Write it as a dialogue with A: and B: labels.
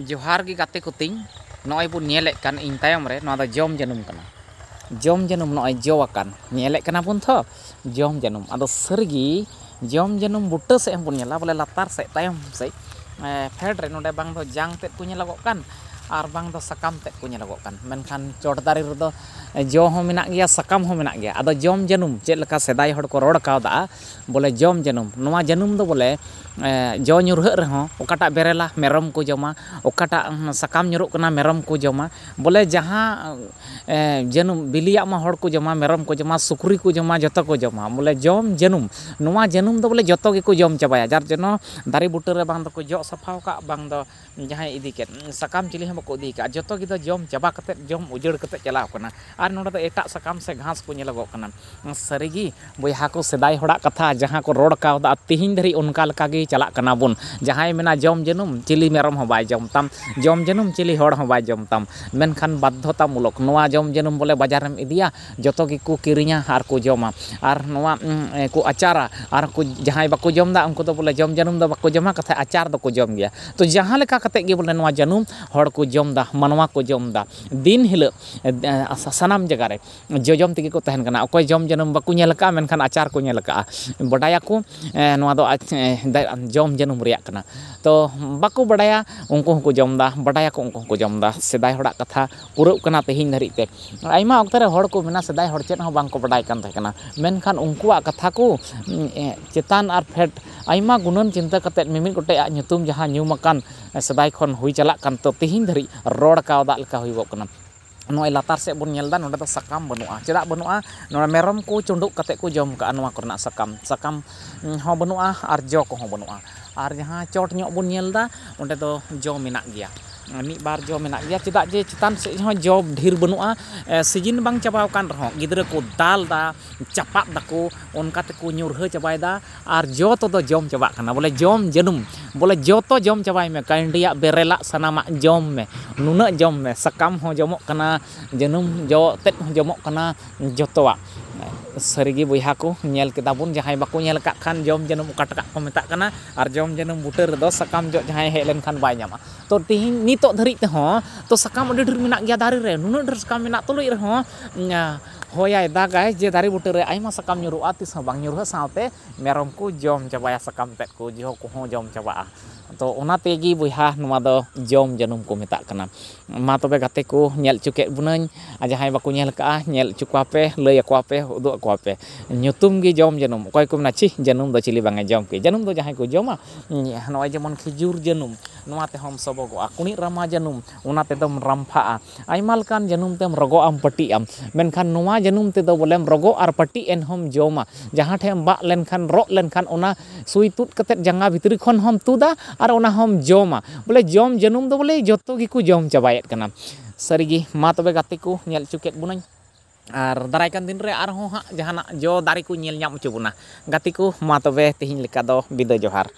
A: जोहार गी गाते को तिंग नॉय बुन नेले कान इन तायम रे नॉ दा जॉम जनुम कना जॉम जनुम नॉय जो अकान नेले कना बुन थो जॉम जनुम आदो सरगी जॉम जनुम बुट्टा से हम बुन नेला बोले लातार से तायम से फेड रे नोडे बांग दो जांग तेत को नेला कान आर बांग दो सकाम तेत को नेला कान मेनखान चोट दारी रे दो जो हो मेना गया सकाम हो मेना गया आदो जॉम जनुम चेद लका सेदाय हड़ को रोड कावदा बोले जॉम जनुम नोवा जनुम दो बोले जो nyuruh रहो ओकाटा बेरेला मेरम को जमा ओकाटा सकाम nyuruh कना मेरम को जमा बोले जहाँ जनुम बिलिया मा हड़ को जमा मेरम को जमा सुक्री को जमा जतो को जमा बोले जम जनुम नोवा जनुम दो बोले जतो के को जम चाबाया जार जनो दारी बुटे रे बांग दो को जो सफाव का बांग दो जहाँ इदी के सकाम चिली हम को इदी का जतो के दो जम चाबा कते जम उजड़ कते चलाव कना आर नोडा दो एटा सकाम से घास को नेलगो कना सरीगी बोया को सेदाय हड़ा कथा जहाँ को रोड का तिहिन धरी उनका लका गे चला कना बुन जहाँ मेना जम जनुम चिली मेरम हो बाय जम तम जम जनुम चिली हड़ हो बाय जम तम मेनखान बाध्यता मूलक नोवा जम जनुम बोले बाजार में इदिया जतो की को किरिया आर को जमा आर नोवा को अचारा आर को जहाँ बाको जम दा उनको तो बोले जम जनुम दो बाको जमा कथा अचार दो को जम गया तो जहाँ लेका कते गे बोले नोवा जनुम हड़ को जम दा मनवा को जम दा दिन हिल सनाम जगह रे जजम तगी को तहन कना ओकोय जम जनुम बाको नेल का मेनखान अचार को नेल का बडाया को नोवा दो जम जनुम रिया कना तो बाको बडाया उनको को जम दा बडाया को उनको को जम दा सेदाय हड़ा कथा पुरौ कना तेहिन धरी ते आइमा अक्ते रे हड़ को मेना सेदाय हड़ चेत हो बांग को बडाय कान थाय कना मेनखान उनकुआ कथा को चेतान आर फेट आइमा गुणन चिंता कते मिमित गोटे nyutum जहाँ ᱧᱩᱢᱟᱠᱟᱱ सेदाय खन हुई चला कान तो तेहिन धरी रोड कावदा लेका हुइगो कना नोय लातार से बन नेलदा नोडे दो सकाम बनुआ चेदा बनुआ नोडे मेरम को चुंडुक कते को जम का नोवा करना सकाम सकाम हो बनुआ आर जो को हो बनुआ आर जहाँ चोट ᱧᱚᱜ बन नेलदा ओंडे दो जो मेना गया मिद बार जो मेना गया चेदा जे चितान से हो जो ढेर बनुआ सीजन बांग चाबाव कान रहो गिदरा को दाल दा चपा दको उनका ते को ᱧᱩᱨᱦᱟᱹ चाबायदा आर जो तो दो जम चाबा कना बोले जम जनुम बोले जो तो जम चाबाय में कांडिया बेरेला सनामा जम में नुना जम में सकाम हो जमो कना जनुम जो तेत हो जमो कना जतोवा सरीगी बोया को नेल केदा बुन जहाँ बाको नेल का खान जम जनुम काटका को मेता कना आर जम जनुम बुटे रे दो सकाम जो जहाँ हेज लेन खान बाय ᱧᱟᱢᱟ तो तिहिन नितो धरी ते हो तो सकाम अडी ढेर मेना गया दारी रे नुना ढेर सकाम मेना तुलुई रे हो होया दागाय जे दारी बुटे रे आइमा सकाम ᱧᱩᱨᱩᱜᱼᱟ तिस हो बांग ᱧᱩᱨᱦᱟᱹ सावते मेरम को जम चाबाया सकाम तेत को जो को हो जम चाबाआ तो ओना तेगी बोया नोवा दो जम जनुम को मेता कना मा तबे गाते को नेल चुके बुनाñ जहाँ बाको नेल का नेल चुका पे लय अक्वा पे उदु अक्वा पे ᱧᱩᱛᱩᱢ गी जम जनुम ओकय को मेना छि जनुम दो चिली बांगे जम के जनुम दो जहाँ को जमा नोय जेमन खिजुर जनुम नोवा ते हम सबगोआ कुणी रामा जनुम ओना ते दम रामफा आइमा लकान जनुम तेम रगो आम पट्टी आम मेनखान नोवा जनुम ते दो बोलेम रगो आर पट्टी एन हम जमा जहाँ ठेम बा लेनखान रो लेनखान ओना सुई तुत कते जंगा भितरी खन हम तुदा आर ओना हम जमा बोले जम जनुम दो बोले जतो गी को जम चाबायत कना सरीगी मा तबे गाते को नेल चुकेत बुनाñ आर दारायकान दिन रे आर हो हा जहाना जो दारी को नेल ᱧᱟᱢ ᱚᱪᱚ ᱵᱚᱱᱟ गाते को मा तबे तेहिन लेका दो बिदा जोहार।